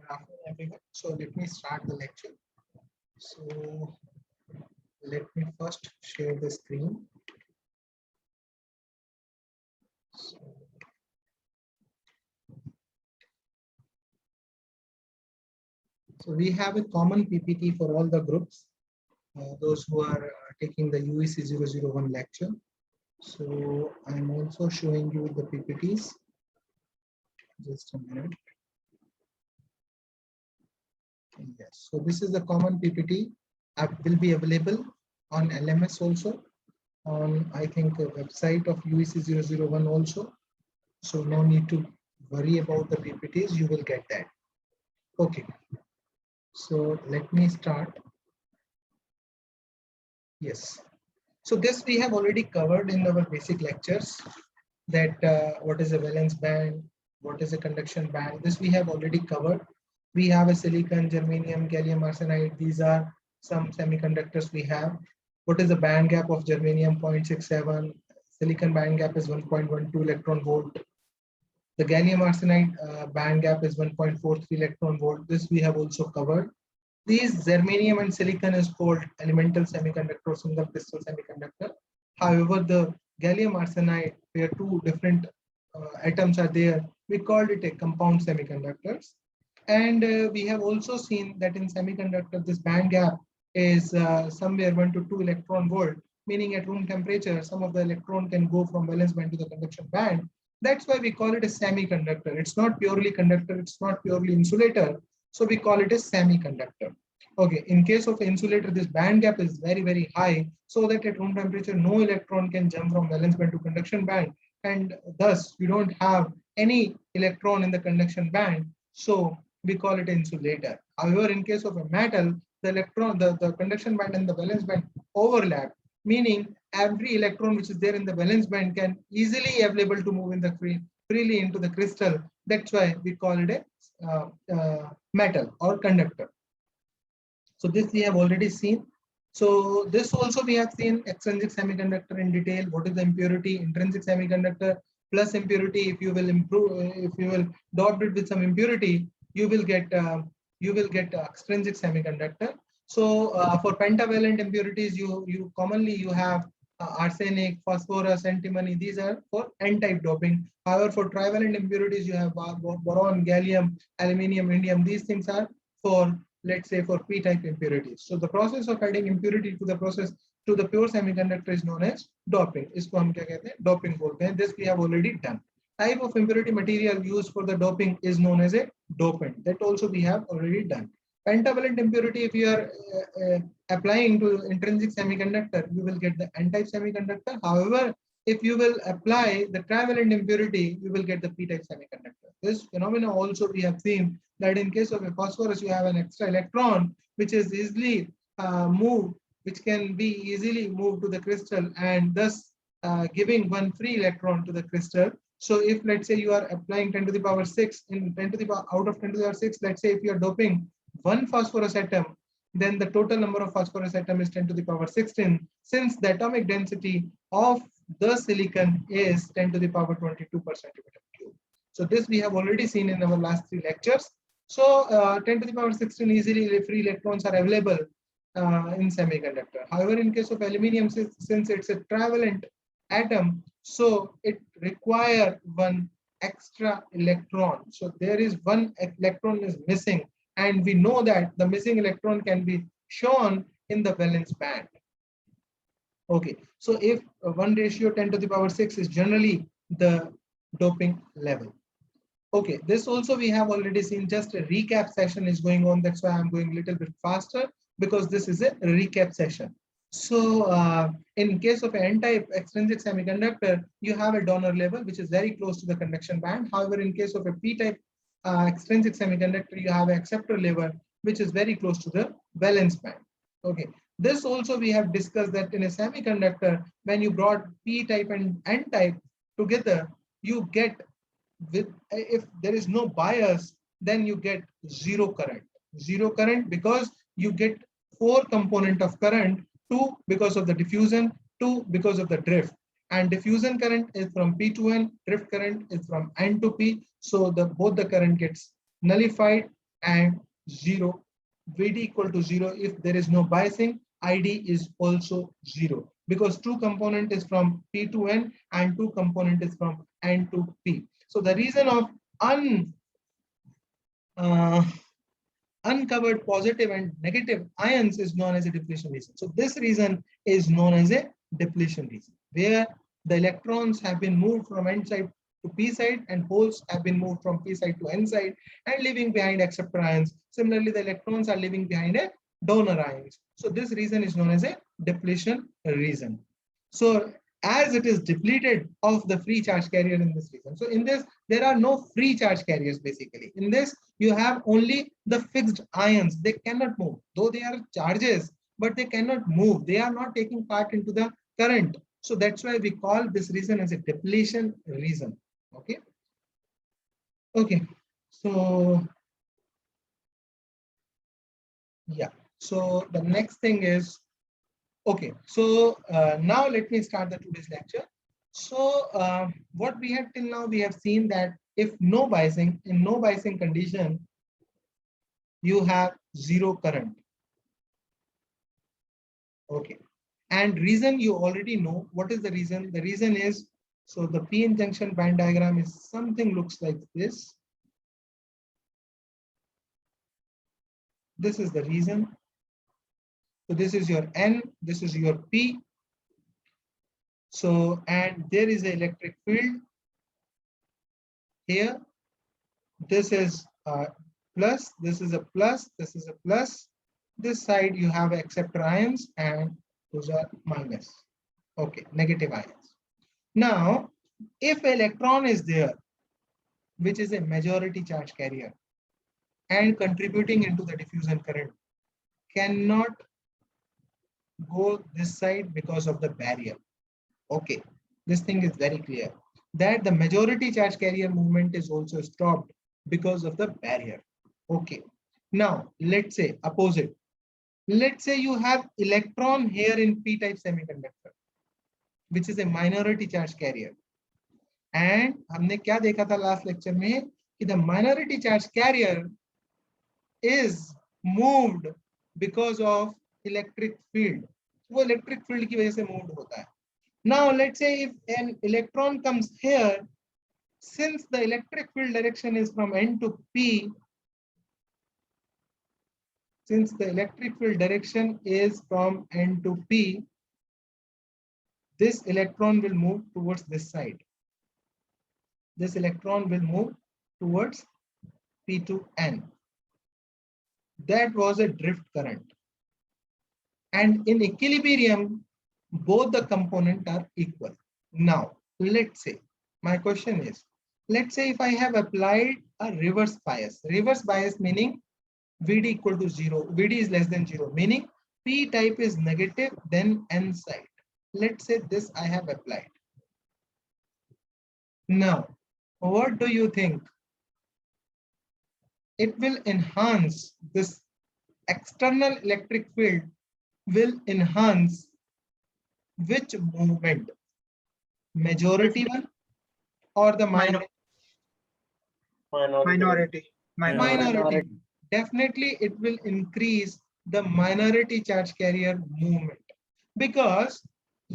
Good afternoon, everyone. So let me start the lecture. So let me first share the screen. So, we have a common PPT for all the groups, those who are taking the UEC 001 lecture. So I'm also showing you the PPTs. Just a minute. Yes, so this is the common PPT. Will be available on LMS also, on I think a website of UEC 001 also. So no need to worry about the PPTs, you will get that. Okay, so let me start. Yes, so this we have already covered in our basic lectures, that what is a valence band, what is a conduction band. This we have already covered. We have a silicon, germanium, gallium arsenide. These are some semiconductors we have. What is the band gap of germanium? 0.67. Silicon band gap is 1.12 electron volt. The gallium arsenide band gap is 1.43 electron volt. This we have also covered. These germanium and silicon is called elemental semiconductor, single crystal semiconductor. However, the gallium arsenide, where two different atoms are there, we called it a compound semiconductors. And we have also seen that in semiconductor, this band gap is somewhere 1 to 2 electron volt, meaning at room temperature, some of the electron can go from valence band to the conduction band. That's why we call it a semiconductor. It's not purely conductor, it's not purely insulator. So we call it a semiconductor. Okay, in case of insulator, this band gap is very, very high, so that at room temperature, no electron can jump from valence band to conduction band. And thus, you don't have any electron in the conduction band. So we call it insulator. However, in case of a metal, the electron, the conduction band and the valence band overlap, meaning every electron which is there in the valence band can easily available to move in the freely into the crystal. That's why we call it a metal or conductor. So this we have already seen. So this also we have seen extrinsic semiconductor in detail. What is the impurity? Intrinsic semiconductor plus impurity. If you will improve, if you will dot it with some impurity, you will get extrinsic semiconductor. So for pentavalent impurities, you commonly you have arsenic, phosphorus, antimony. These are for N-type doping. However, for trivalent impurities, you have boron, gallium, aluminium, indium. These things are for, let's say, for p-type impurities. So the process of adding impurity to the process to the pure semiconductor is known as doping. इसको हम क्या कहते हैं? Doping बोलते हैं. This we have already done. Type of impurity material used for the doping is known as a dopant. That also we have already done. Pentavalent impurity, if you are applying to intrinsic semiconductor, you will get the N-type semiconductor. However, if you will apply the trivalent impurity, you will get the p-type semiconductor. This phenomena also we have seen that in case of a phosphorus, you have an extra electron which is easily moved, which can be easily moved to the crystal, and thus giving one free electron to the crystal. So if, let's say, you are applying 10 to the power 6 in 10 to the power out of 10 to the power 6, let's say if you are doping one phosphorus atom, then the total number of phosphorus atom is 10 to the power 16, since the atomic density of the silicon is 10 to the power 22 per centimeter cube. So this we have already seen in our last 3 lectures. So 10 to the power 16 easily free electrons are available in semiconductor. However, in case of aluminium, since it's a trivalent atom, so it require one extra electron. So there is one electron is missing, and we know that the missing electron can be shown in the valence band. Okay, so if 1:10 to the power 6 is generally the doping level. Okay, this also we have already seen. Just a recap session is going on. That's why I'm going a little bit faster, because this is a recap session. So in case of an N-type extrinsic semiconductor, you have a donor level which is very close to the conduction band. However, in case of a p-type extrinsic semiconductor, you have an acceptor level which is very close to the valence band. Okay, this also we have discussed that in a semiconductor, when you brought p-type and N-type together, you get, with, if there is no bias, then you get zero current because you get 4 component of current, 2 because of the diffusion, 2 because of the drift, and diffusion current is from P to N, drift current is from N to P. So both the current gets nullified, and 0. VD equal to 0. If there is no biasing, ID is also 0 because two component is from P to N and two component is from N to P. So the reason of uncovered positive and negative ions is known as a depletion region. So this region is known as a depletion region, where the electrons have been moved from N side to P side and holes have been moved from P side to N side and leaving behind acceptor ions. Similarly, the electrons are leaving behind a donor ions. So this region is known as a depletion region. So as it is depleted of the free charge carrier in this region. So in this, there are no free charge carriers basically. In this, you have only the fixed ions. They cannot move, though they are charges, but they cannot move. They are not taking part into the current. So that's why we call this region as a depletion region. Okay. Okay. So yeah. So the next thing is, okay. So now let me start the today's lecture. So what we have till now, we have seen that if no biasing, in no biasing condition, you have zero current. Okay. And reason you already know. What is the reason? The reason is, so the p-n junction band diagram is something looks like this. This is the reason. So this is your N, this is your P. So, and there is an electric field here. This is plus, this is a plus, this is a plus. This side you have acceptor ions and those are minus. Okay, negative ions. Now, if electron is there, which is a majority charge carrier and contributing into the diffusion current, cannot go this side because of the barrier. Okay, this thing is very clear that the majority charge carrier movement is also stopped because of the barrier. Okay, now let's say opposite. Let's say you have electron here in p-type semiconductor, which is a minority charge carrier. And हमने क्या देखा था last lecture में कि the minority charge carrier is moved because of electric field. वो electric field की वजह से moved होता है. Now let's say if an electron comes here, since the electric field direction is from N to P, since the electric field direction is from N to P, this electron will move towards this side. This electron will move towards P to N. That was a drift current. And in equilibrium, both the components are equal. Now, let's say, my question is, let's say if I have applied a reverse bias meaning VD equal to 0, VD is less than 0, meaning P type is negative, then N side. Let's say this I have applied. Now, what do you think? It will enhance this external electric field, will enhance which movement? Majority one or the minority? Minority. Definitely it will increase the minority charge carrier movement, because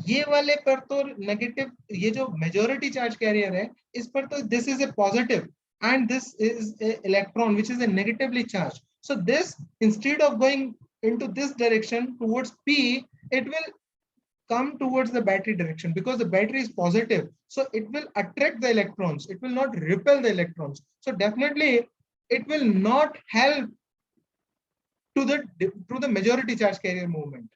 ये वाले पर तो negative, ये जो majority charge carrier है, इस पर तो this is a positive and this is a electron which is a negatively charged. So this, instead of going into this direction towards P, it will come towards the battery direction because the battery is positive. So it will attract the electrons. It will not repel the electrons. So definitely it will not help to the majority charge carrier movement.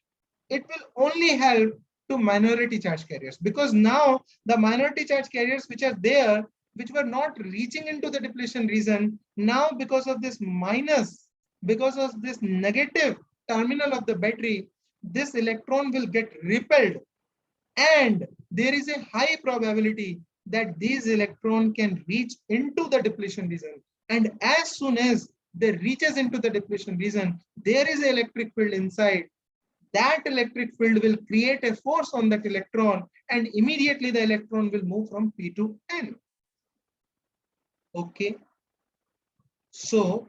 It will only help to minority charge carriers, because now the minority charge carriers which are there, which were not reaching into the depletion region, now because of this minus, because of this negative terminal of the battery, this electron will get repelled, and there is a high probability that these electrons can reach into the depletion region. And as soon as they reaches into the depletion region, there is an electric field inside. That electric field will create a force on that electron, and immediately the electron will move from P to N. Okay. So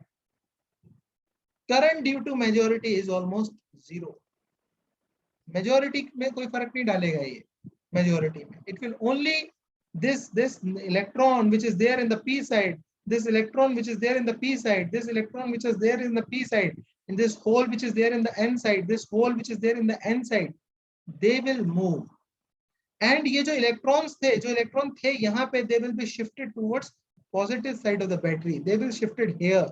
current due to majority is almost zero. Majority में कोई फर्क नहीं डालेगा ये majority में. It will only this electron which is there in the p side, this electron which is there in the p side, this electron which is there in the p side, and this hole which is there in the n side, this hole which is there in the n side, they will move. And ये जो electrons थे यहाँ पे, they will be shifted towards positive side of the battery. They will shifted here.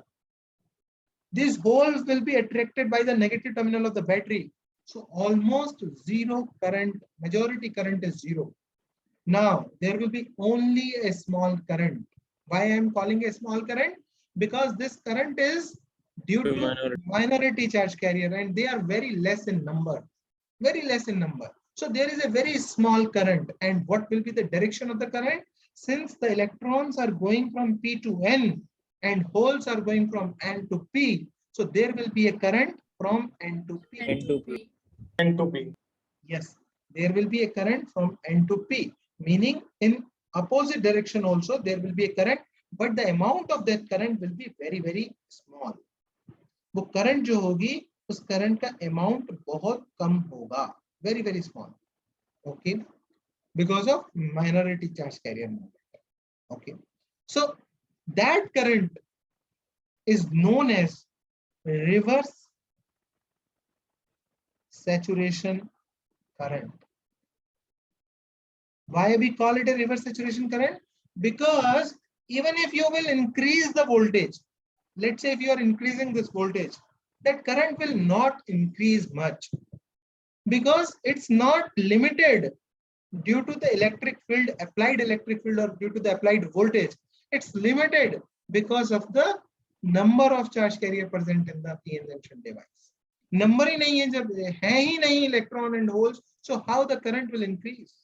These holes will be attracted by the negative terminal of the battery. So almost zero current, majority current is zero. Now there will be only a small current. Why I am calling a small current? Because this current is due to minority charge carrier and they are very less in number. Very less in number. So there is a very small current. And what will be the direction of the current? Since the electrons are going from P to N and holes are going from N to P, so there will be a current from N to P. N to P. Yes, there will be a current from N to P, meaning in opposite direction also there will be a current, but the amount of that current will be very, very small. वो current जो होगी, उस current का amount बहुत कम होगा, very, very small. Okay, because of minority charge carrier movement. Okay, so that current is known as reverse saturation current. Why we call it a reverse saturation current? Because even if you will increase the voltage, let's say if you are increasing this voltage, that current will not increase much because it's not limited due to the electric field, applied electric field, or due to the applied voltage. It's limited because of the number of charge carrier present in the PN junction device. Number ही नहीं है, जब है ही नहीं electron and holes, so how the current will increase?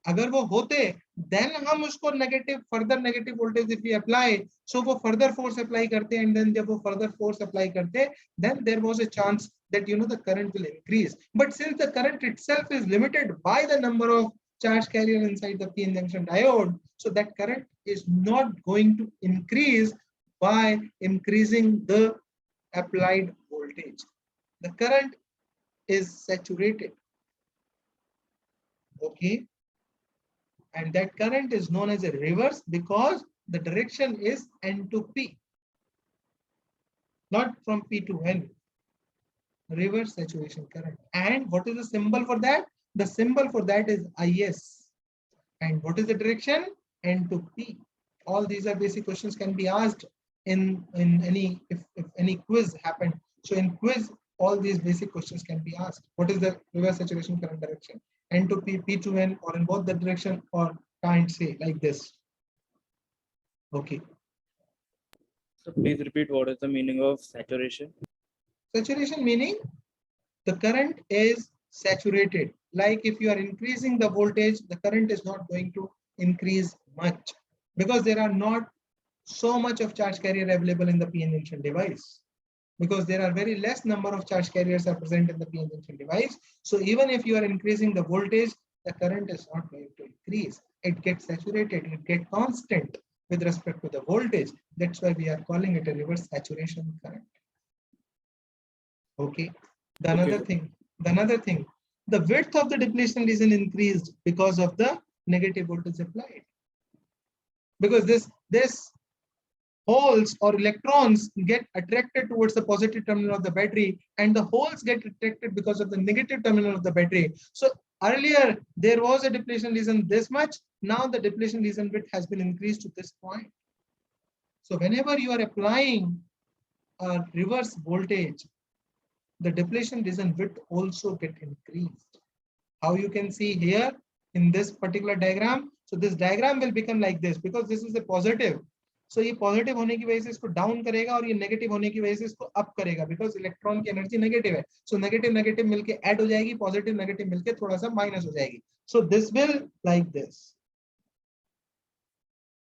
अगर वो होते, then हम उसको negative, further negative voltage if we apply, so वो further force apply करते, and then जब वो further force apply करते, then there was a chance that the current will increase. But since the current itself is limited by the number of charge carrier inside the PN junction diode, so that current is not going to increase by increasing the applied voltage. The current is saturated. Okay. And that current is known as a reverse because the direction is N to P, not from P to N. Reverse saturation current. And what is the symbol for that? The symbol for that is IS. And what is the direction? N to P. All these are basic questions can be asked in any, if any quiz happened. So in quiz, all these basic questions can be asked. What is the reverse saturation current direction? N to P, P to N, or in both the direction, or can't say like this. Okay. So please repeat what is the meaning of saturation? Saturation meaning the current is saturated. Like if you are increasing the voltage, the current is not going to increase much because there are not so much of charge carrier available in the PN junction device. Because there are very less number of charge carriers are present in the PN junction device. So even if you are increasing the voltage, the current is not going to increase. It gets saturated, it gets constant with respect to the voltage. That's why we are calling it a reverse saturation current. Okay. The another thing, the width of the depletion region increased because of the negative voltage applied. Because this holes or electrons get attracted towards the positive terminal of the battery, and the holes get attracted because of the negative terminal of the battery. So earlier there was a depletion region this much, now the depletion region width has been increased to this point. So whenever you are applying a reverse voltage, the depletion region width also get increased. How you can see here in this particular diagram. So this diagram will become like this because this is a positive. So ये positive होने की वजह से इसको down करेगा और ये negative होने की वजह से इसको अप करेगा बिकॉज इलेक्ट्रॉन की एनर्जी नेगेटिव है. सो नेगेटिव नेगेटिव मिलके ऐड हो जाएगी, पॉजिटिव नेगेटिव मिलके थोड़ा सा माइनस हो जाएगी. So this will like this,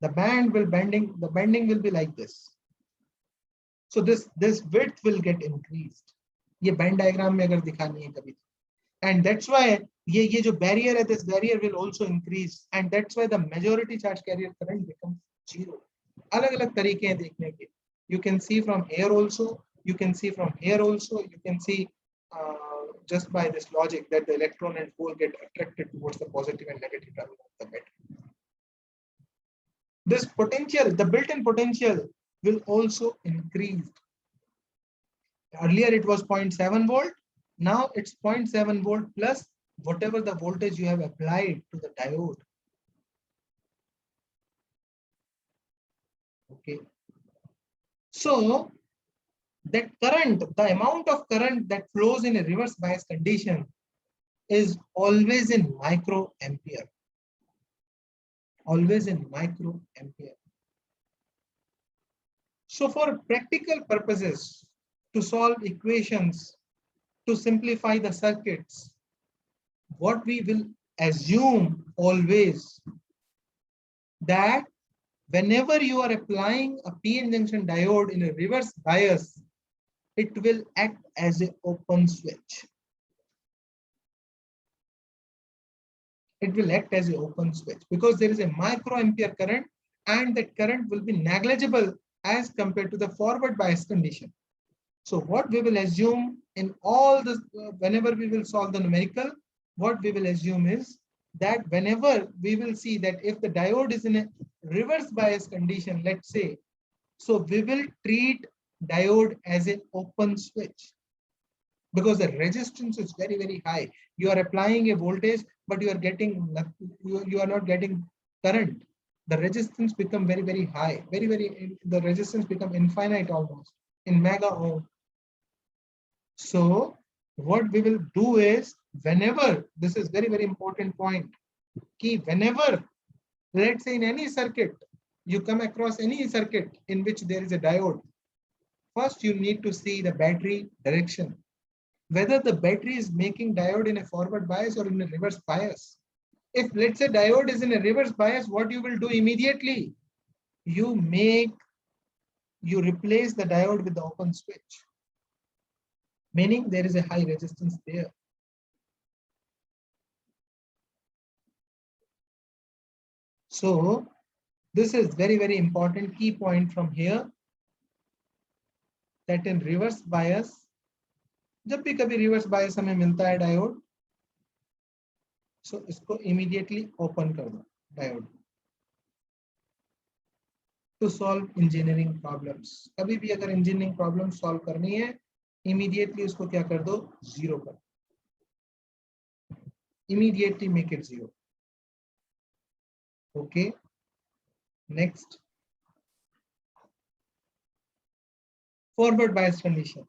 the bending will be like this. So this width will get increased. ये बैंड डायग्राम में अगर दिखानी है कभी, and that's why ये जो barrier है, this barrier will also increase, and that's why the majority charge carrier current becomes zero. अलग अलग तरीके हैं देखने के. You can see from here also, You can see from here also, you can see just by this logic that the electron and hole get attracted towards the positive and negative terminal of the battery. This potential, the built-in potential will also increase. Earlier it was 0.7 volt. Now it's 0.7 volt plus whatever the voltage you have applied to the diode. Okay. So that current, the amount of current that flows in a reverse bias condition is always in microampere. Always in microampere. So for practical purposes, to solve equations, to simplify the circuits, what we will assume always that whenever you are applying a PN junction diode in a reverse bias, it will act as an open switch. It will act as an open switch because there is a microampere current and that current will be negligible as compared to the forward bias condition. So what we will assume in all this, whenever we will solve the numerical, what we will assume is that whenever we will see that if the diode is in a reverse bias condition, let's say, so we will treat diode as an open switch because the resistance is very, very high. You are applying a voltage, but you are getting nothing, you are not getting current. The resistance become very, very high, the resistance become infinite almost in mega ohm. So what we will do is, whenever, this is very, very important point, key, whenever, let's say in any circuit, you come across any circuit in which there is a diode, first you need to see the battery direction, whether the battery is making diode in a forward bias or in a reverse bias. If let's say diode is in a reverse bias, what you will do immediately? You replace the diode with the open switch, meaning there is a high resistance there. So this is very, very important key point from here, that in reverse bias, जब भी कभी reverse bias हमें मिलता है diode, so इसको immediately open कर दो diode to solve engineering problems. कभी भी अगर engineering problem solve करनी है, immediately उसको क्या कर दो, zero कर, immediately make it zero. Okay, next, forward bias condition.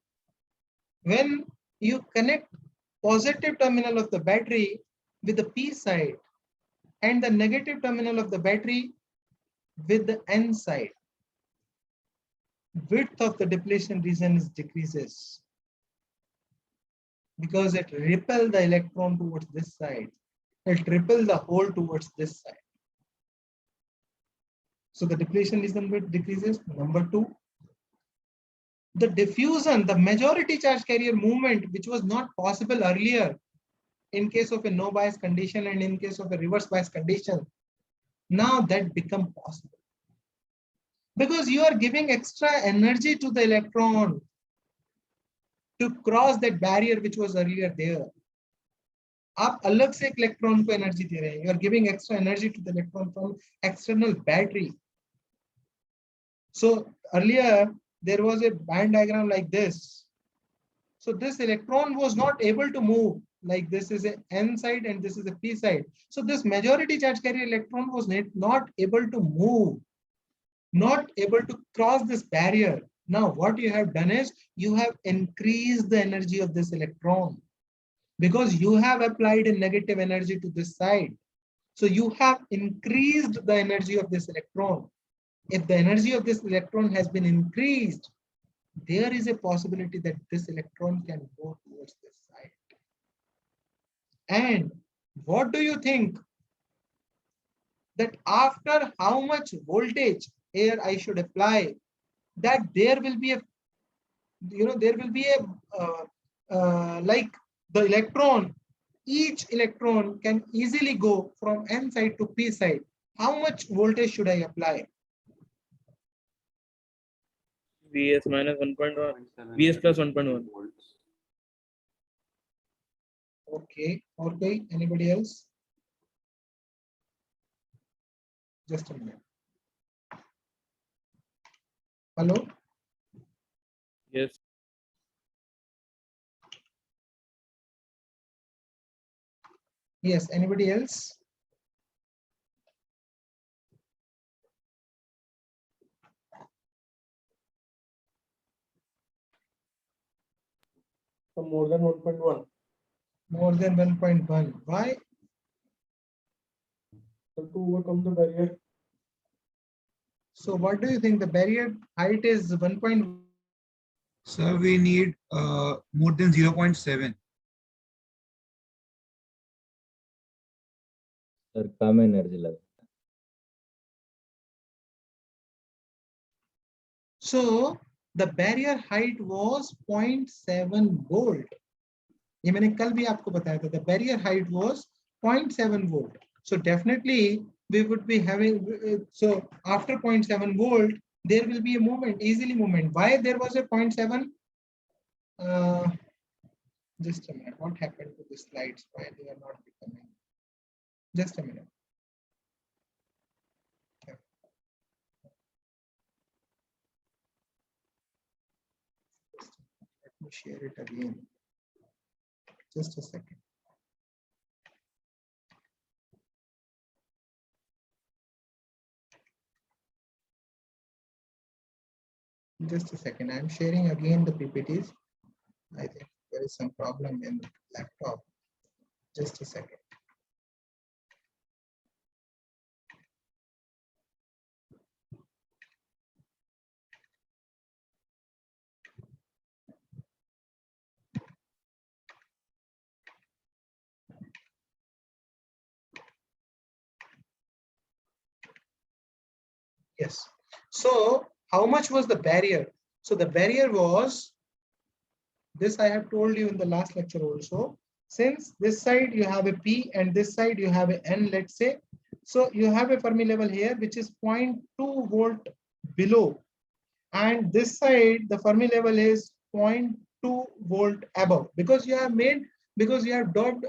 When you connect positive terminal of the battery with the P side and the negative terminal of the battery with the N side, width of the depletion region decreases because it repels the electron towards this side. It repels the hole towards this side. So the depletion region width decreases. Number two, the diffusion, the majority charge carrier movement, which was not possible earlier in case of a no bias condition and in case of a reverse bias condition, now that become possible because you are giving extra energy to the electron to cross that barrier which was earlier there. आप अलग से electron को energy दे रहे हैं. You are giving extra energy to the electron from external battery. So earlier there was a band diagram like this. So this electron was not able to move, like this is a N side and this is a P side. So this majority charge carrier electron was not able to move, not able to cross this barrier. Now what you have done is you have increased the energy of this electron because you have applied a negative energy to this side. So you have increased the energy of this electron. If the energy of this electron has been increased, there is a possibility that this electron can go towards this side. And what do you think? That after how much voltage here I should apply, that there will be a, there will be a, like the electron, each electron can easily go from N side to P side. How much voltage should I apply? Vs minus 1.1. Vs plus 1.1. Okay. Okay. Anybody else? Just a minute. Hello. Yes. Yes. Anybody else? So more than 1.1. More than 1.1. Why? So to overcome the barrier. So what do you think? The barrier height is 1. Sir, we need more than 0.7. Sir come energy लगता है. So the barrier height was 0.7 volt. ये मैंने कल भी आपको बताया था. The barrier height was 0.7 volt. So definitely we would be having, so after 0.7 volt, there will be a movement, easily movement. Why there was a 0.7? Just a minute. What happened to the slides? Why they are not becoming? Just a minute. Let me share it again. Just a second. Just a second. I'm sharing again the PPTs. I think there is some problem in the laptop. Just a second. Yes. So how much was the barrier? So the barrier was, this I have told you in the last lecture also. Since this side you have a P and this side you have a N, let's say. So you have a Fermi level here, which is 0.2 volt below. And this side, the Fermi level is 0.2 volt above, because you have made, because you have doped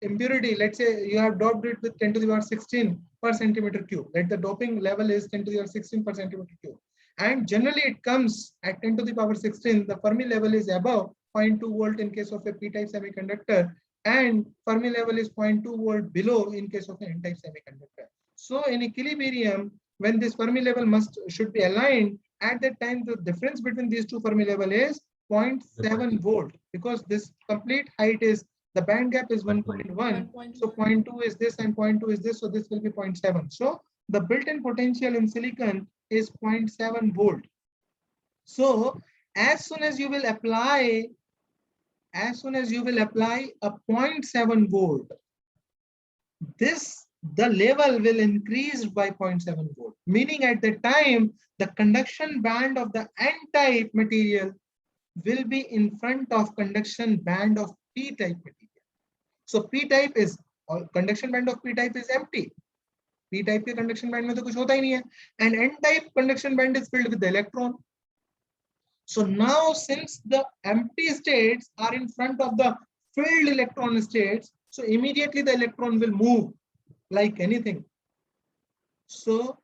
impurity, let's say you have doped it with 10 to the power 16 per centimeter cube. Let the doping level is 10 to the power 16 per centimeter cube. And generally it comes at 10 to the power 16, the Fermi level is above 0.2 volt in case of a p-type semiconductor, and Fermi level is 0.2 volt below in case of an n-type semiconductor. So in equilibrium, when this Fermi level should be aligned, at that time the difference between these two Fermi level is 0.7 volt, because this complete height is, the band gap is 1.1. So 0.2 is this and 0.2 is this, so this will be 0.7. So the built-in potential in silicon is 0.7 volt. So as soon as you will apply a 0.7 volt, the level will increase by 0.7 volt, meaning at the time the conduction band of the n-type material will be in front of conduction band of p-type material. So p-type is, or conduction band of p-type is empty. p-type के conduction band में तो कुछ होता ही नहीं है, and n-type conduction band is filled with the electron. So now since the empty states are in front of the filled electron states, so immediately the electron will move like anything. So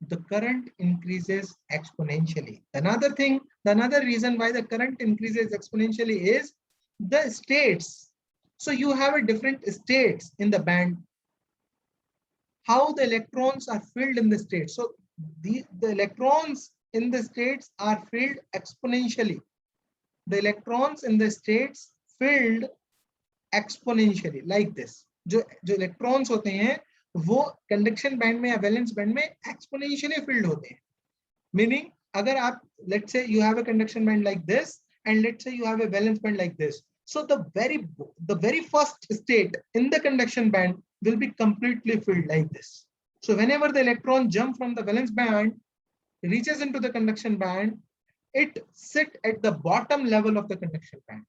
the current increases exponentially. Another thing, another reason why the current increases exponentially is the states. So you have a different states in the band, how the electrons are filled in the state. So the electrons in the states are filled exponentially. The electrons in the states filled exponentially like this. जो electrons होते हैं वो conduction band में या valence band में exponentially filled होते हैं. Meaning अगर आप, let's say you have a conduction band like this and let's say you have a valence band like this. So the very first state in the conduction band will be completely filled like this. So whenever the electron jump from the valence band, reaches into the conduction band, it sit at the bottom level of the conduction band.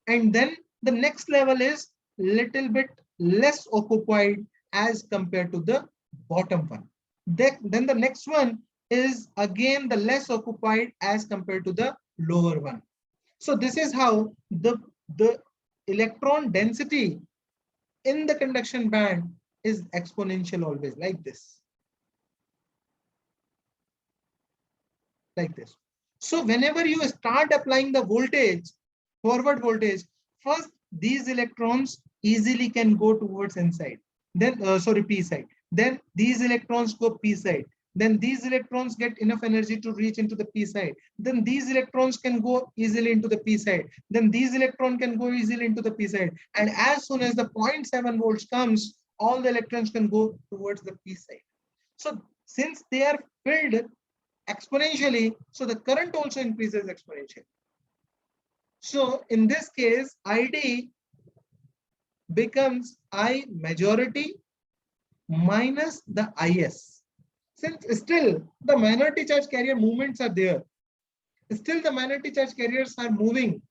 And then the next level is little bit less occupied as compared to the bottom one. Then the next one is again the less occupied as compared to the lower one. So this is how the electron density in the conduction band is exponential always, like this. Like this. So whenever you start applying the voltage, forward voltage, first these electrons easily can go towards inside. Then, sorry, p side. Then these electrons go p side. Then these electrons get enough energy to reach into the p side. Then these electrons can go easily into the p side. Then these electrons can go easily into the p side. And as soon as the 0.7 volts comes, all the electrons can go towards the p side. So since they are filled exponentially, so the current also increases exponentially. So in this case, ID becomes I majority minus the IS. Since still the minority charge carrier movements are there, still the minority charge carriers are moving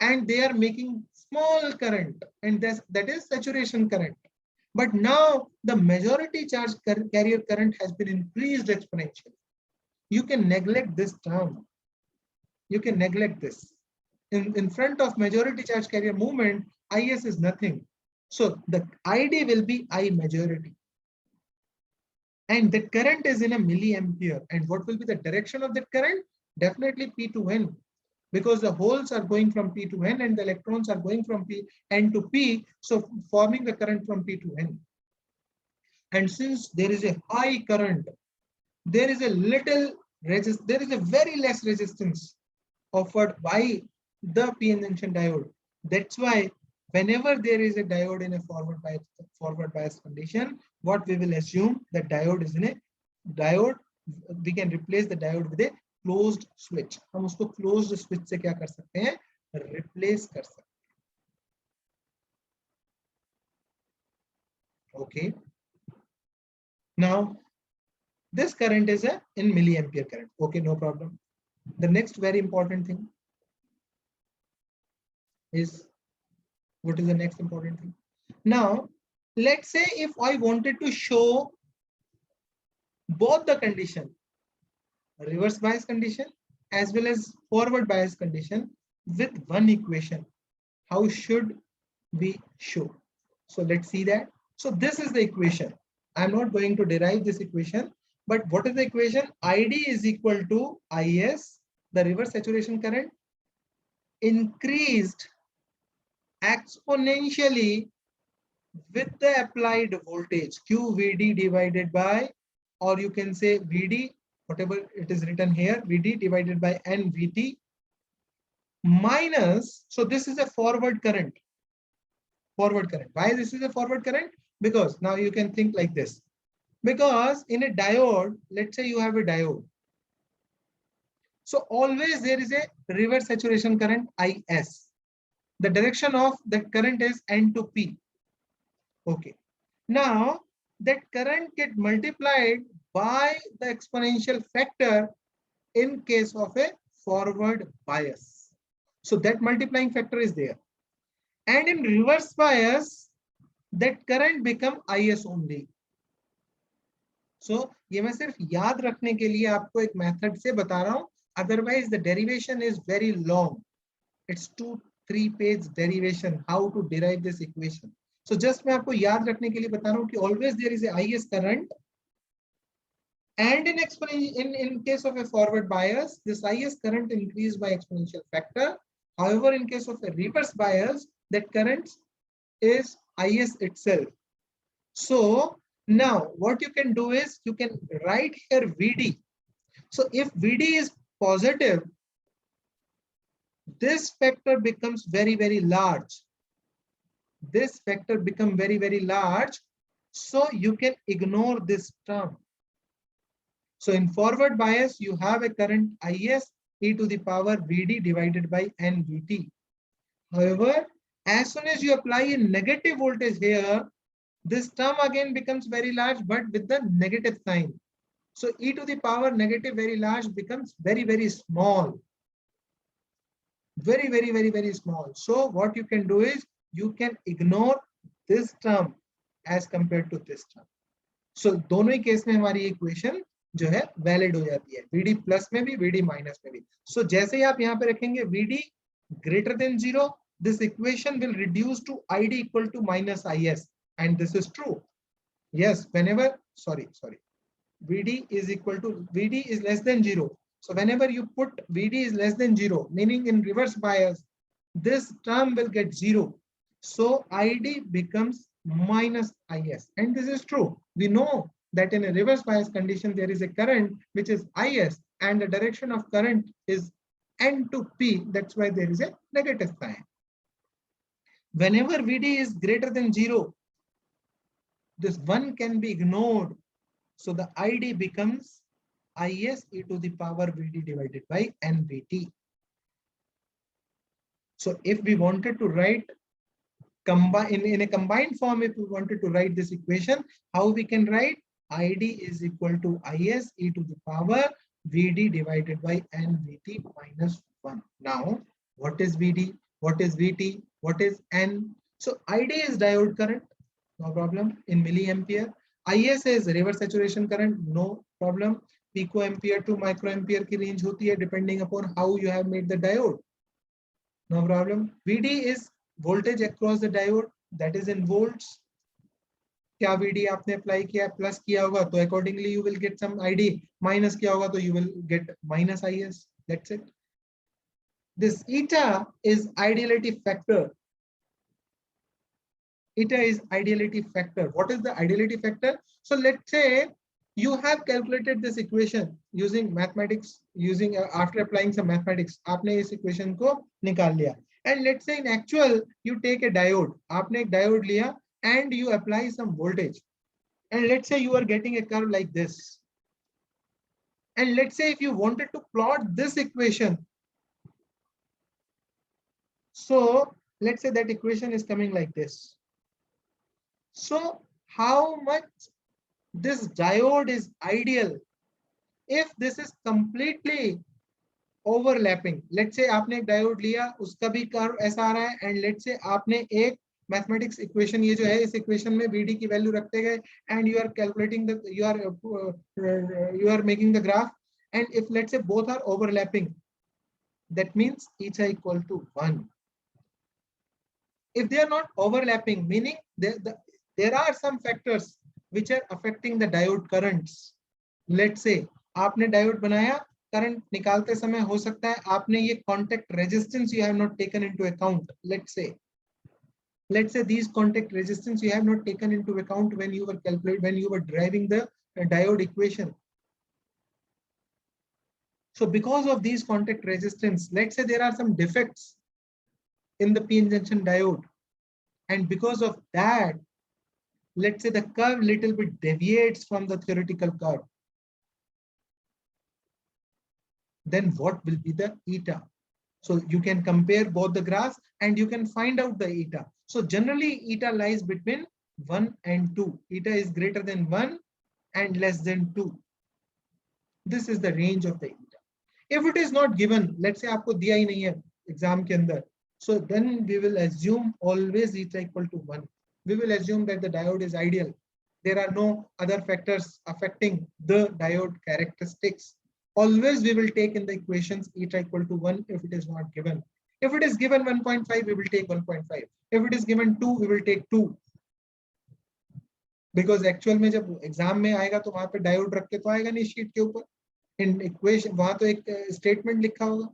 and they are making small current, and that is saturation current. But now the majority charge carrier current has been increased exponentially. You can neglect this term. You can neglect this. In front of majority charge carrier movement, IS is nothing. So the ID will be I majority. And the current is in a milliampere. And what will be the direction of that current? Definitely P to N. Because the holes are going from P to N and the electrons are going from N to P. So forming the current from P to N. And since there is a high current, there is a very less resistance offered by the PN junction diode. That's why whenever there is a diode in a forward bias condition, what we will assume that diode is in a diode, we can replace the diode with a closed switch. हम उसको closed switch से क्या कर सकते हैं? Replace कर सकते हैं. Okay. Now this current is in milliampere current. Okay, no problem. The next very important thing is, what is the next important thing? Now, let's say if I wanted to show both the condition, reverse bias condition as well as forward bias condition with one equation, how should we show? So let's see that. So this is the equation. I'm not going to derive this equation, but what is the equation? ID is equal to IS, the reverse saturation current, increased exponentially with the applied voltage QVD divided by, or you can say VD, whatever it is written here, VD divided by NVT minus, so this is a forward current. Forward current. Why this is a forward current? Because now you can think like this. Because in a diode, let's say you have a diode. So always there is a reverse saturation current IS. The direction of that current is N to P. Okay. Now that current get multiplied by the exponential factor in case of a forward bias. So that multiplying factor is there. And in reverse bias, that current become IS only. So ये मैं सिर्फ याद रखने के लिए आपको एक method से बता रहा हूँ. Otherwise the derivation is very long. It's 2-3 page derivation how to derive this equation. So just मैं आपको याद रखने के लिए बता रहा हूँ कि always there is a IS current, and in case of a forward bias, this IS current increased by exponential factor. However, in case of a reverse bias, that current is IS itself. So now what you can do is you can write here VD. So if VD is positive, this factor becomes very, very large. This factor becomes very, very large. So you can ignore this term. So in forward bias, you have a current IS e to the power VD divided by NVT. However, as soon as you apply a negative voltage here, this term again becomes very large, but with the negative sign. So e to the power negative very large becomes very, very small. Very, very, very, very small. So what you can do is you can ignore this term as compared to this term. So दोनों ही case में हमारी equation जो है valid हो जाती है, VD plus में भी VD माइनस में भी। सो जैसे ही आप यहाँ पे रखेंगे VD greater than 0, this equation will reduce to ID equal to minus IS, and this is true. Yes, whenever VD is equal to VD is less than 0. So whenever you put VD is less than 0, meaning in reverse bias, this term will get 0. So ID becomes minus IS, and this is true. We know that in a reverse bias condition, there is a current which is IS, and the direction of current is N to P. That's why there is a negative sign. Whenever VD is greater than 0, this 1 can be ignored. So the ID becomes IS e to the power VD divided by NVT. So if we wanted to write in a combined form, if we wanted to write this equation, how we can write? ID is equal to IS e to the power VD divided by NVT minus 1. Now, what is VD? What is VT? What is N? So ID is diode current, no problem, in milliampere. IS is reverse saturation current, no problem. Picoampere to microampere की range होती है depending upon how you have made the diode, no problem. VD is voltage across the diode, that is in volts. क्या VD आपने apply किया, plus किया होगा तो accordingly you will get some ID, minus किया होगा तो you will get minus IS. That's it. This eta is ideality factor. Eta is ideality factor. What is the ideality factor? So let's say you have calculated this equation using mathematics, using after applying some mathematics, आपने इस equation को निकाल लिया. And let's say in actual you take a diode. आपने एक diode लिया and you apply some voltage. And let's say you are getting a curve like this. And let's say if you wanted to plot this equation, so let's say that equation is coming like this. So how much this diode is ideal if this is completely overlapping? Let's say आपने एक diode लिया, उसका भी curve ऐसा आ रहा है, and let's say आपने एक mathematics equation, ये जो है इस equation में VD की value रखते गए, and you are calculating the, you are making the graph, and if let's say both are overlapping, that means eta equal to 1. If they are not overlapping, meaning there are some factors which are affecting the diode currents. Let's say आपने diode बनाया, current निकालते समय हो सकता है आपने ये contact resistance you have not taken into account. Let's say these contact resistance you have not taken into account when you were deriving the diode equation. So because of these contact resistance, let's say there are some defects in the p-n junction diode, and because of that, let's say the curve little bit deviates from the theoretical curve, then what will be the eta? So you can compare both the graphs and you can find out the eta. So generally eta lies between 1 and 2. Eta is greater than 1 and less than 2. This is the range of the eta. If it is not given, let's say आपको दिया ही नहीं है exam के अंदर, so then we will assume always eta equal to 1. We will assume that the diode is ideal. There are no other factors affecting the diode characteristics. Always we will take in the equations eta equal to 1 if it is not given. If it is given 1.5, we will take 1.5. If it is given 2, we will take 2. Because actual में जब exam में आएगा तो वहाँ पे diode रख के तो आएगा नहीं sheet के ऊपर. In equation वहाँ तो एक statement लिखा होगा.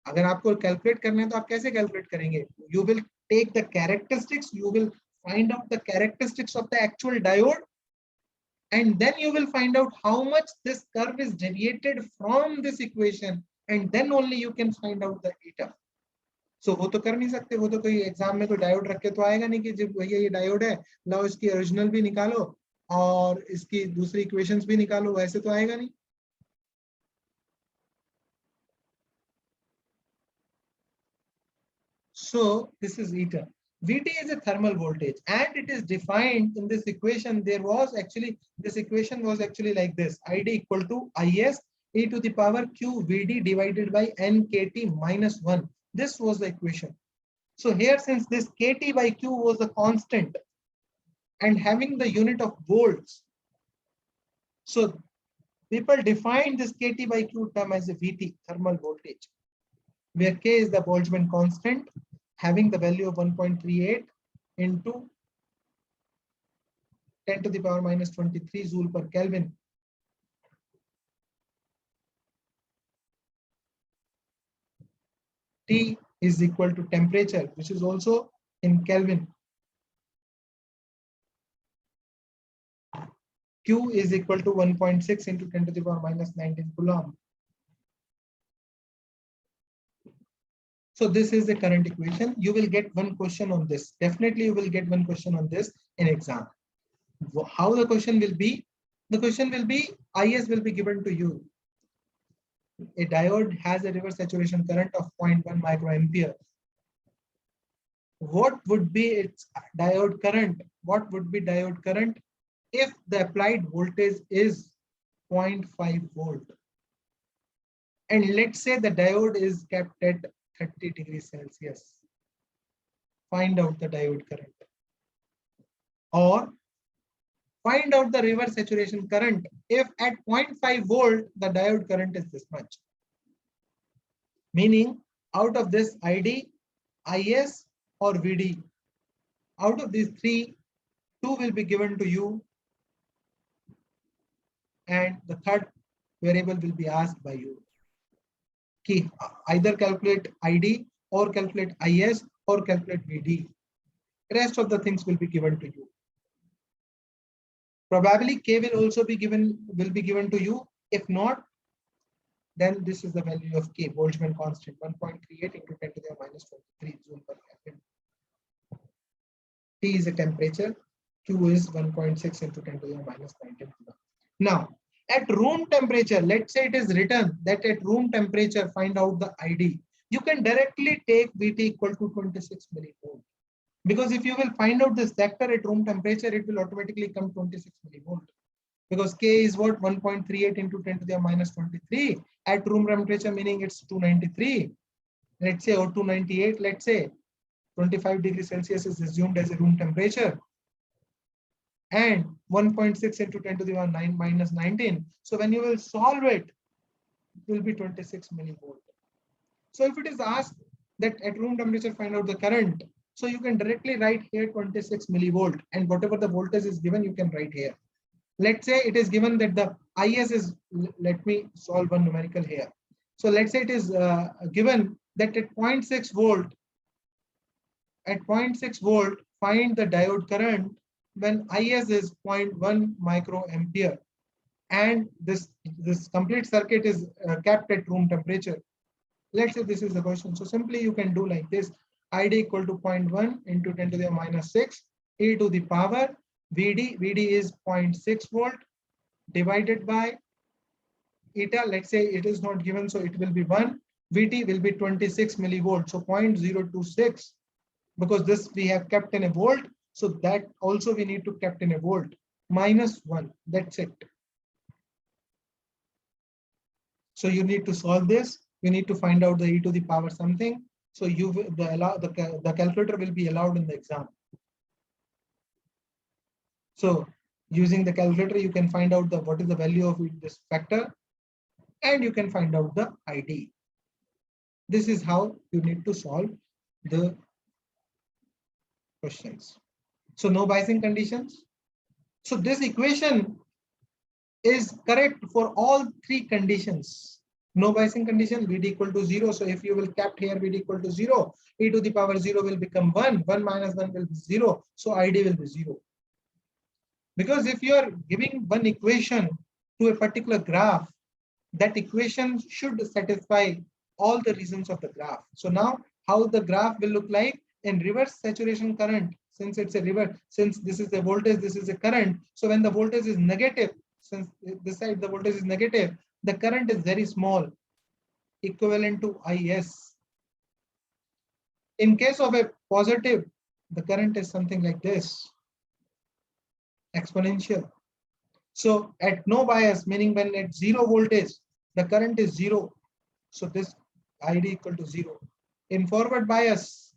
अगर आपको calculate करना है तो आप कैसे calculate करेंगे? You will take the characteristics. You will find out the characteristics of the actual diode, and then you will find out how much this curve is deviated from this equation, and then only you can find out the eta. So वो तो कर नहीं सकते, वो तो कोई exam में कोई डायोड रख के तो आएगा नहीं कि जब भैया ये डायोड है लाओ इसकी ओरिजिनल भी निकालो और इसकी दूसरी इक्वेशंस भी निकालो, वैसे तो आएगा नहीं. So this is eta. VT is a thermal voltage and it is defined in this equation. This equation was actually like this: ID equal to IS e to the power Q VD divided by NKT minus 1. This was the equation. So here, since this KT by Q was a constant and having the unit of volts, so people define this KT by Q term as a VT, thermal voltage, where K is the Boltzmann constant having the value of 1.38 into 10 to the power minus 23 joule per Kelvin. T is equal to temperature, which is also in Kelvin. Q is equal to 1.6 into 10 to the power minus 19 Coulomb. So this is the current equation. You will get one question on this. Definitely you will get one question on this in exam. How the question will be? The question will be, IS will be given to you. A diode has a reverse saturation current of 0.1 microampere. What would be its diode current? What would be diode current if the applied voltage is 0.5 volt? And let's say the diode is kept at 30 degrees Celsius. Find out the diode current. Or find out the reverse saturation current if at 0.5 volt the diode current is this much. Meaning out of this ID, IS or VD, out of these three, two will be given to you and the third variable will be asked by you. Either calculate ID or calculate IS or calculate VD. Rest of the things will be given to you. Probably K will also be given to you. If not, then this is the value of K, Boltzmann constant, 1.38 into 10 to the minus 23 joule per Kelvin. T is a temperature, Q is 1.6 into 10 to the minus 19. Now, at room temperature, let's say it is written that at room temperature, find out the ID. You can directly take VT equal to 26 millivolt. Because if you will find out this factor at room temperature, it will automatically come 26 millivolt. Because K is what? 1.38 into 10 to the minus 23. At room temperature, meaning it's 293. Let's say, or 298, let's say. 25 degrees Celsius is assumed as a room temperature. And 1.6 into 10 to the 9 minus 19. So when you will solve it, it will be 26 millivolt. So if it is asked that at room temperature, find out the current. So you can directly write here 26 millivolt, and whatever the voltage is given, you can write here. Let's say it is given that the IS is, let me solve one numerical here. So let's say it is given that at 0.6 volt, find the diode current when IS is 0.1 microampere, and this complete circuit is kept at room temperature. Let's say this is the question. So simply you can do like this: ID equal to 0.1 into 10 to the minus 6 e to the power VD is 0.6 volt divided by eta. Let's say it is not given, so it will be 1. VT will be 26 millivolt, so 0.026, because this we have kept in a volt, so that also we need to kept in a volt, minus 1. That's it. So you need to solve this. You need to find out the e to the power something. So the calculator will be allowed in the exam. So using the calculator, you can find out what is the value of this factor, and you can find out the ID. This is how you need to solve the questions. So no biasing conditions. So this equation is correct for all three conditions. No biasing condition, VD equal to 0. So if you will kept here VD equal to 0, e to the power 0 will become 1. 1 minus 1 will be 0. So ID will be 0. Because if you are giving one equation to a particular graph, that equation should satisfy all the regions of the graph. So now how the graph will look like in reverse saturation current, since it's a reverse, since this is the voltage, this is a current. So when the voltage is negative, since this side the voltage is negative, the current is very small, equivalent to IS. In case of a positive, the current is something like this, exponential. So at no bias, meaning when at 0 voltage, the current is 0. So this ID equal to 0. In forward bias,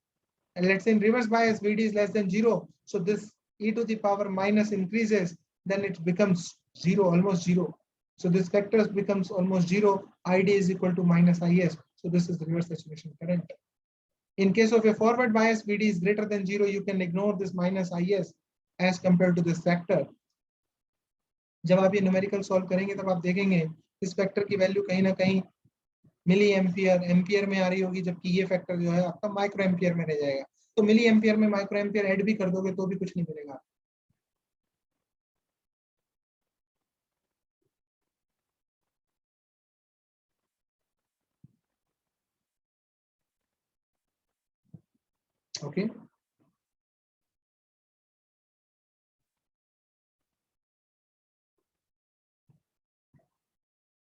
and let's say in reverse bias, VD is less than 0. So this e to the power minus increases, then it becomes 0, almost 0. So this vector becomes almost 0. ID is equal to minus IS. So this is the reverse saturation current. In case of a forward bias, VD is greater than 0. You can ignore this minus IS as compared to this factor. जब आप ये numerical solve करेंगे तब आप देखेंगे इस factor की value कहीं ना कहीं मिली एम्पियर में आ रही होगी, जबकि ये फैक्टर जो है आपका माइक्रो एम्पियर में रह जाएगा। तो मिली एम्पियर में माइक्रो एम्पियर ऐड भी कर दोगे तो भी कुछ नहीं मिलेगा। Okay.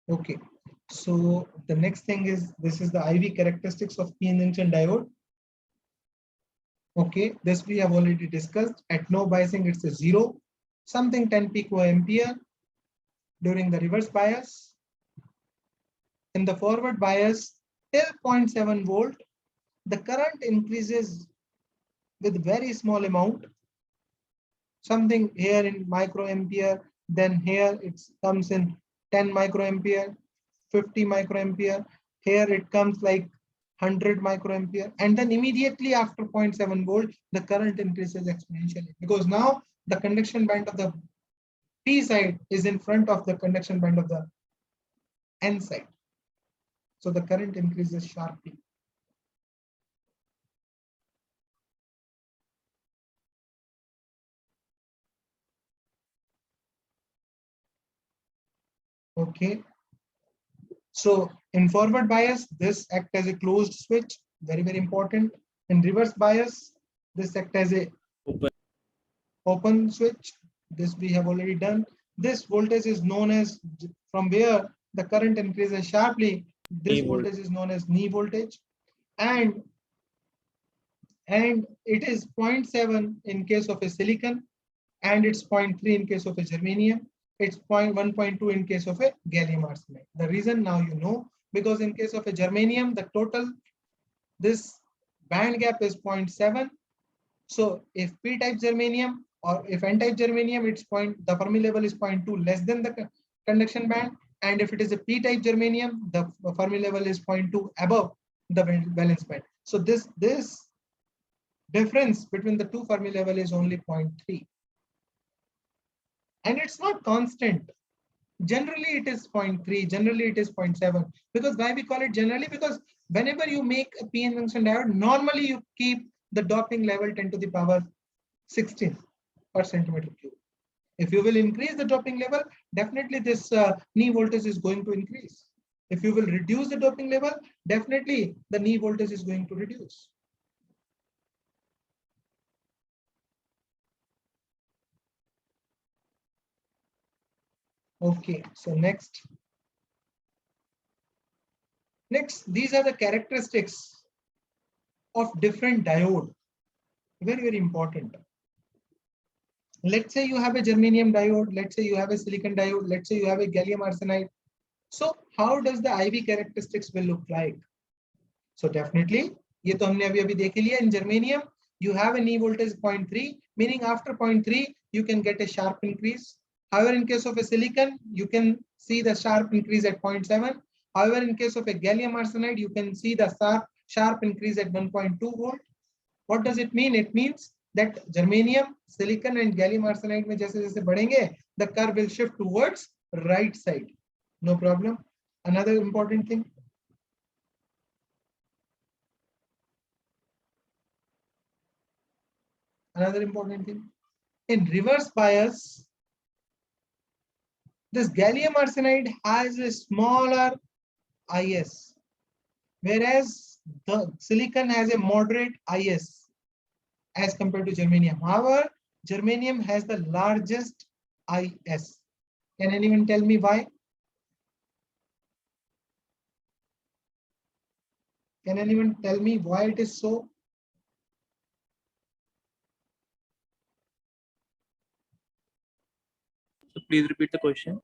Okay. So the next thing is, this is the IV characteristics of PN junction diode. Okay, this we have already discussed. At no biasing, it's a 0, something 10 picoampere during the reverse bias. In the forward bias, till 0.7 volt, the current increases with very small amount, something here in microampere, then here it comes in 10 microampere, 50 microampere, here it comes like 100 microampere, and then immediately after 0.7 volt, the current increases exponentially, because now the conduction band of the P side is in front of the conduction band of the N side. So the current increases sharply. Okay. So in forward bias, this act as a closed switch, very, very important. In reverse bias, this act as a open switch. This we have already done. This voltage is known as, from where the current increases sharply, this voltage is known as knee voltage. And it is 0.7 in case of a silicon, and it's 0.3 in case of a germanium. It's 1.2 in case of a gallium arsenide. The reason now you know, because in case of a germanium, the total, this band gap is 0.7. So if p-type germanium or if n-type germanium, it's the Fermi level is 0.2 less than the conduction band, and if it is a p-type germanium, the Fermi level is 0.2 above the valence band. So this difference between the two Fermi level is only 0.3. And it's not constant. Generally it is 0.3, generally it is 0.7. Because why we call it generally? Because whenever you make a PN junction diode, normally you keep the doping level 10 to the power 16 per centimeter cube. If you will increase the doping level, definitely this knee voltage is going to increase. If you will reduce the doping level, definitely the knee voltage is going to reduce. Okay, so next, these are the characteristics of different diode. Very, very important. Let's say you have a germanium diode, let's say you have a silicon diode, let's say you have a gallium arsenide. So how does the IV characteristics will look like? So definitely, ये तो हमने अभी देख लिया. In germanium, you have a knee voltage 0.3, meaning after 0.3, you can get a sharp increase. However, in case of a silicon, you can see the sharp increase at 0.7. However, in case of a gallium arsenide, you can see the sharp increase at 1.2 volt. What does it mean? It means that germanium, silicon, and gallium arsenide में जैसे जैसे बढ़ेंगे, the curve will shift towards right side. No problem. Another important thing. In reverse bias, this gallium arsenide has a smaller IS, whereas the silicon has a moderate IS as compared to germanium. However, germanium has the largest IS. Can anyone tell me why? Can anyone tell me why it is so? So please repeat the question.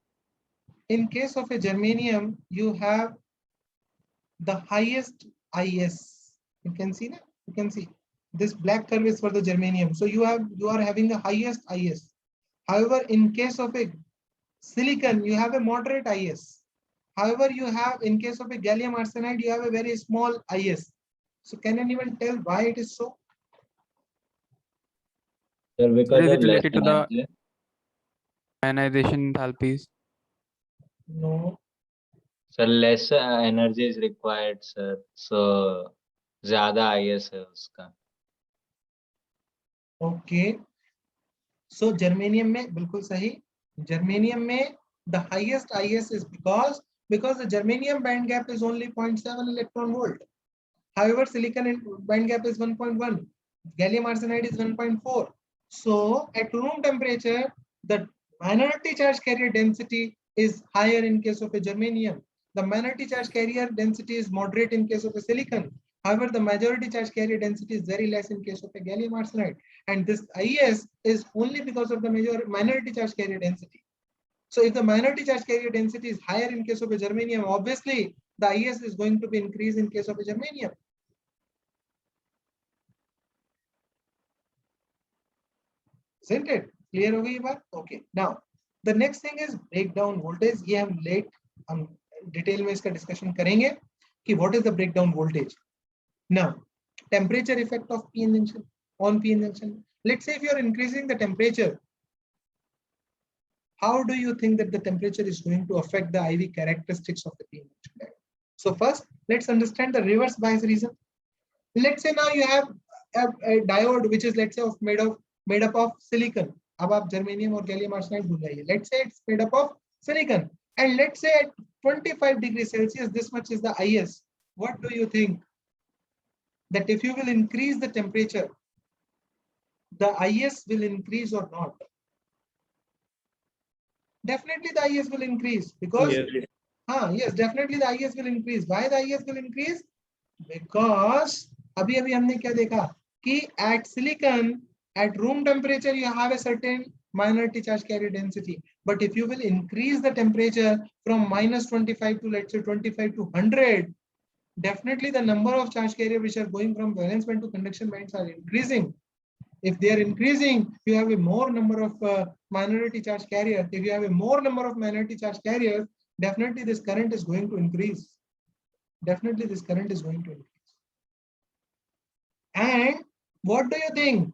In case of a germanium, you have the highest IS. You can see that. You can see this black curve is for the germanium. So you are having the highest IS. However, in case of a silicon, you have a moderate IS. However, you have, in case of a gallium arsenide, you have a very small IS. So can anyone tell why it is so? Sir, because Is of it less related to the energy. ionization enthalpies? No. Sir, less energy is required, sir. So ज्यादा IS है उसका. Okay. So germanium में बिल्कुल सही. Germanium में the highest IS is because the germanium band gap is only 0.7 electron volt. However, silicon band gap is 1.1. Gallium arsenide is 1.4. So at room temperature, the minority charge carrier density is higher in case of a germanium. The minority charge carrier density is moderate in case of a silicon. However, the majority charge carrier density is very less in case of a gallium arsenide. And this IS is only because of the minority charge carrier density. So if the minority charge carrier density is higher in case of a germanium, obviously the IS is going to be increased in case of a germanium. Isn't it? Clear हो गई बात? Okay. Now the next thing is breakdown voltage. ये हम late हम detail में इसका discussion करेंगे कि what is the breakdown voltage. Now temperature effect of PN junction on PN junction. Let's say if you are increasing the temperature, how do you think that the temperature is going to affect the IV characteristics of the PN junction diode? So first, let's understand the reverse bias reason. Let's say now you have a diode which is, let's say, made up of silicon. अब आप germanium और gallium arsenide भूल जाइए. Let's say it's made up of silicon, and let's say at 25 degrees Celsius, this much is the IS. What do you think? That if you will increase the temperature, the IS will increase or not? Definitely the IS will increase because yes, definitely the IS will increase. Why the IS will increase? Because अभी हमने क्या देखा कि at silicon, at room temperature, you have a certain minority charge carrier density. But if you will increase the temperature from -25 to, let's say, 25 to 100, definitely the number of charge carrier which are going from valence band to conduction bands are increasing. If they are increasing, you have a more number of minority charge carriers. If you have a more number of minority charge carriers, definitely this current is going to increase. Definitely this current is going to increase. And what do you think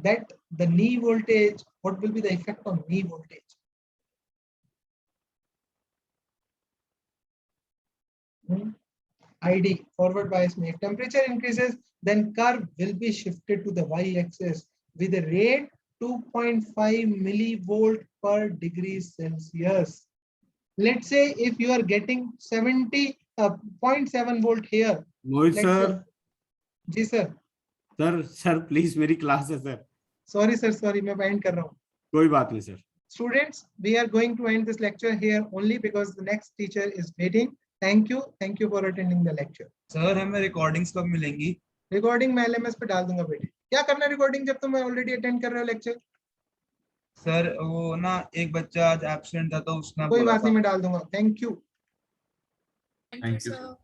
that the knee voltage, what will be the effect on knee voltage? ID, forward bias. If temperature increases, then curve will be shifted to the y-axis with a rate 2.5 millivolt per degree Celsius. Let's say if you are getting 0.7 volt here. Mohit sir, जी sir. Sir please मेरी class है sir. Sorry sir, sorry, मैं end कर रहा हूँ. कोई बात नहीं sir. Students, we are going to end this lecture here only because the next teacher is waiting. Thank you for attending the lecture. Sir हमें रिकॉर्डिंग्स कब मिलेंगी? रिकॉर्डिंग मैं LMS पे डाल दूंगा बेटे. क्या करना रिकॉर्डिंग जब तुम ऑलरेडी अटेंड कर रहे हो लेक्चर? सर वो ना एक बच्चा आज एब्सेंट था तो उसने कोई बोला बात था. नहीं, मैं डाल दूंगा. Thank you. Thank you, sir.